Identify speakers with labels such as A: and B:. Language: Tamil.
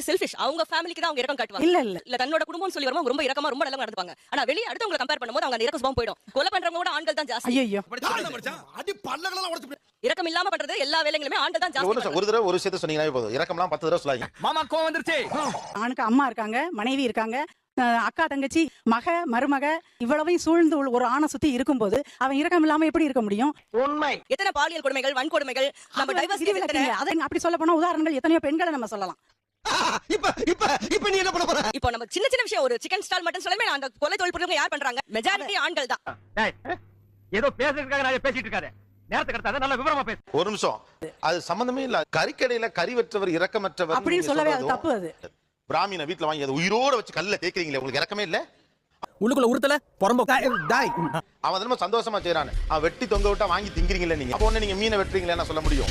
A: வந்து செல்ஃபிஷ். அவங்க ஃபேமிலிக்கு தான் அவங்க இரக்கம் காட்டுவாங்க. இல்ல தன்னோட குடும்பம்னு சொல்லி வரும்போது ரொம்ப இரக்கமா ரொம்ப நல்லா நடந்துப்பாங்க. ஆனா வெளிய அடுத்தவங்கள கம்பேர் பண்ணும்போது அவங்க அந்த இரக்க சுபாவம் போய்டும். கொலை பண்றவங்க கூட ஆண்கள் தான் ஜாஸ்தி.
B: ஐயோ
C: அடி பல்லகளெல்லாம் உடைச்சு
A: இரக்கம் இல்லாம பண்றது எல்லா வேலைகளுமே ஆண்கள் தான் ஜாஸ்தி.
D: ஒரு தடவை ஒரு விஷயத்தை சொன்னீங்கனாவே போதும். இரக்கம்லாம் 10 தடவை சொல்லாதீங்க.
C: மாமா கோவம் வந்துருச்சு.
B: அவனுக்கு அம்மா இருக்காங்க, மனைவி இருக்காங்க, அக்கா தங்கச்சி, மருமக இவ்வளவையும் சூழ்ந்து ஒரு ஆணை சுத்தி இருக்கும்போது அவன் இரக்கம் இல்லாம எப்படி இருக்க முடியும்?
C: உண்மை.
A: எத்தனை பாலியல் கொடுமைகள், வன்கொடுமைகள், நம்ம டைவர்ஸ்
B: அதை அப்படி சொல்ல போனா உதாரணங்கள் எத்தனையோ பெண்களை நம்ம சொல்லலாம்.
C: இப்ப நீ என்ன பண்ண போற?
A: இப்போ நம்ம சின்ன சின்ன விஷயம் ஒரு சிக்கன் ஸ்டால் மட்டும் சொல்லவே அந்த கொலை தொழில் புரிறவங்க யார் பண்றாங்க? மெஜாரிட்டி ஆண்கள் தான்.
C: டேய் ஏதோ பேசுறதுக்காக நான் பேசிட்டு இருக்காத. நேரத்துக்கு கடத்தாத நல்ல விவரமா பேசு.
D: ஒரு நிமிஷம். அது சம்பந்தமே இல்ல. கறிக்கடையில கறிவற்றவர் இரக்கமற்றவர்
B: அப்படின்னு சொல்லவே அது தப்பு. அது
D: பிராமீன வீட்ல வாங்கி அதை உயிரோட வச்சு கல்ல தேய்க்கிறீங்களே, உங்களுக்கு இரக்கமே இல்ல?
C: உள்ளுக்குள்ள உருத்தல பொறம்போ டாய்.
D: அவன் ரொம்ப சந்தோஷமா செய்யறானு. அவன் வெட்டி தொங்க விட்டா வாங்கி திங்கிறீங்களே நீங்க. அப்போ நீங்க மீனை வெட்டுறீங்களே சொல்ல முடியும்?